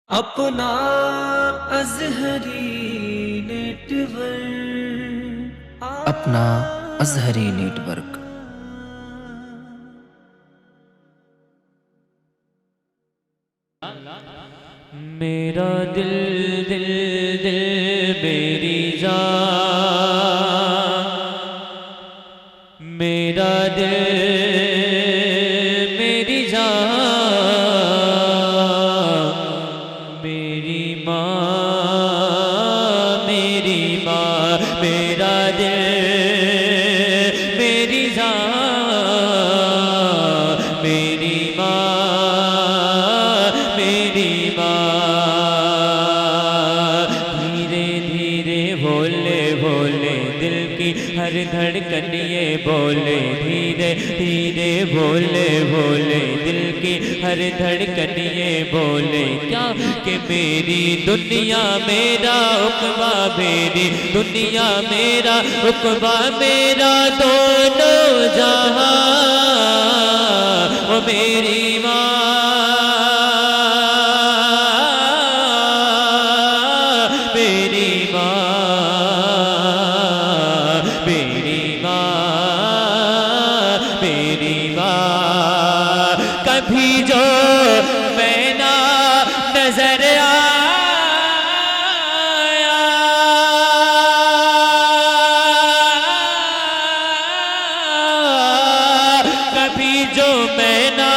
अपना अज़हरी नेटवर्क अपना अज़हरी नेटवर्क। मेरा दिल दिल दिल मेरी जान, मेरा दिल मेरी जान, मेरी माँ मेरा दिल मेरी जान, मेरी माँ मेरी माँ। धीरे धीरे भोले भोले दिल की हर धड़कन ये बोले, धीरे धीरे भोले भोले दिल की हर धड़कन ये बोले। क्या कि मेरी दुनिया मेरा उक़बा, मेरी दुनिया मेरा उक़बा, मेरा दोनों जहां वो मेरी माँ, मेरी माँ, मेरी माँ, मेरी माँ। कभी जो मैं ना नजर आया, कभी जो मैं ना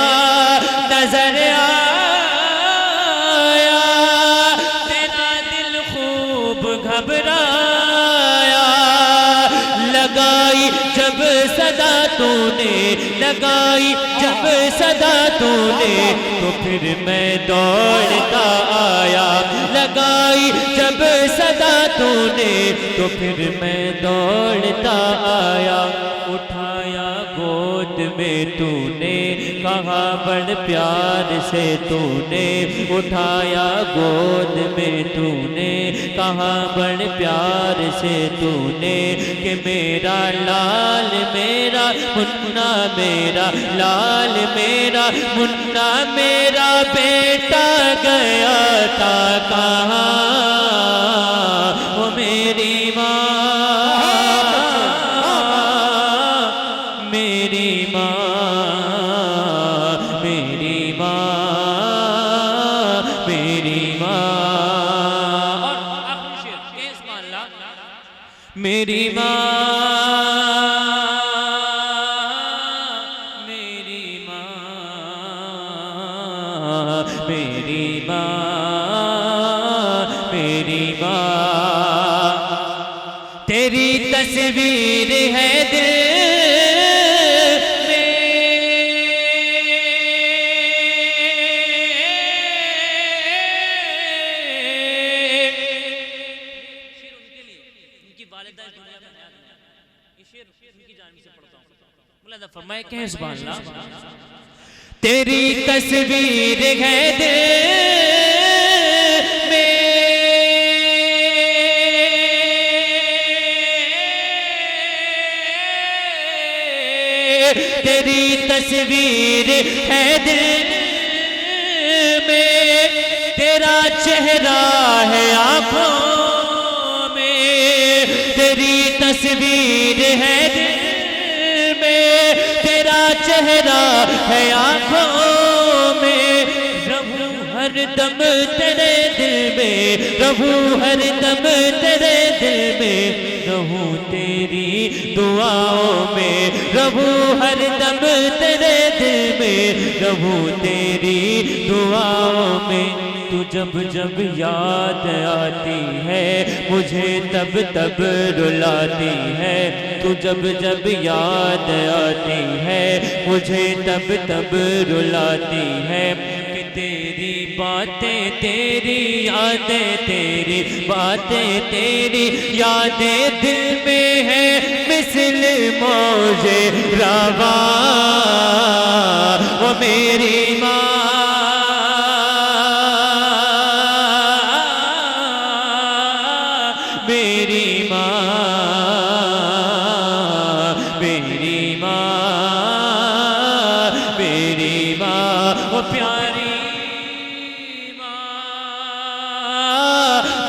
नजर आया, तेरा दिल खूब घबराया। लगाई जब सदा तूने, लगाई जब सदा तूने, तो फिर मैं दौड़ता आया। लगाई जब सदा तूने, तो फिर मैं दौड़ता आया। उठाया गोद में तूने, कहा बड़ प्यार से तूने, उठाया गोद में तूने, कहा बड़ प्यार से तूने, कि मेरा लाल मेरा मुन्ना, मेरा लाल मेरा मुन्ना, मेरा बेटा गया था कहाँ वो मेरी माँ, मेरी माँ, मेरी माँ, मेरी माँ। और आखिरी शेर तेज मान ला, मेरी माँ, मेरी माँ, मेरी माँ, मेरी माँ। तेरी तस्वीर है दिल में, शेर उनके लिए, उनकी वालिदा इस दुनिया में हयात नहीं। ये शेर उनकी जानिब से पढ़ता हूँ। मुल्ला फरमाए कह सुभान अल्लाह। तेरी तस्वीर है दिल में, तेरी तस्वीर है दिल में, तेरा चेहरा है आँखों में, तेरी तस्वीर है दिल में, तेरा चेहरा है आँखों में। रहूं हर दम तेरे दिल में, रहूं हर दम तेरे दिल में, रहूं तेरी दुआओं में, रहूं हर दम तेरे दिल में, रहूं तेरी दुआओं में। तू जब जब याद आती है मुझे तब तब रुलाती है, तू जब जब याद आती है मुझे तब तब रुलाती है। कि तेरी बातें तेरी यादें, तेरी बातें तेरी यादें दिल में है मिसल मौजे रवा वो मेरी माँ, मेरी माँ, मेरी माँ, मेरी माँ, वो प्यारी माँ।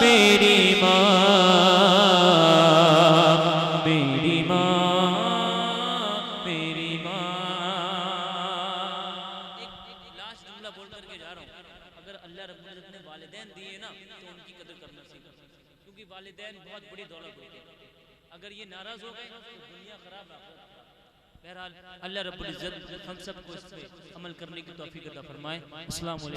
मेरी माँ, मेरी माँ, मेरी माँ। एक लास्ट जुमला बोल करके जा रहा हूँ। अगर अल्लाह रब्बुल इज्जत ने वालिदैन दिए ना तो उनकी कदर करना सीखो, क्योंकि वालिदैन बहुत बड़ी दौलत होती है। अगर ये नाराज हो गए तो दुनिया खराब ना हो। बहरहाल अल्लाह रब्बुल इज्जत हम सबको इस पे अमल करने की तौफीक अता फरमाए। अस्सलाम वालेकुम।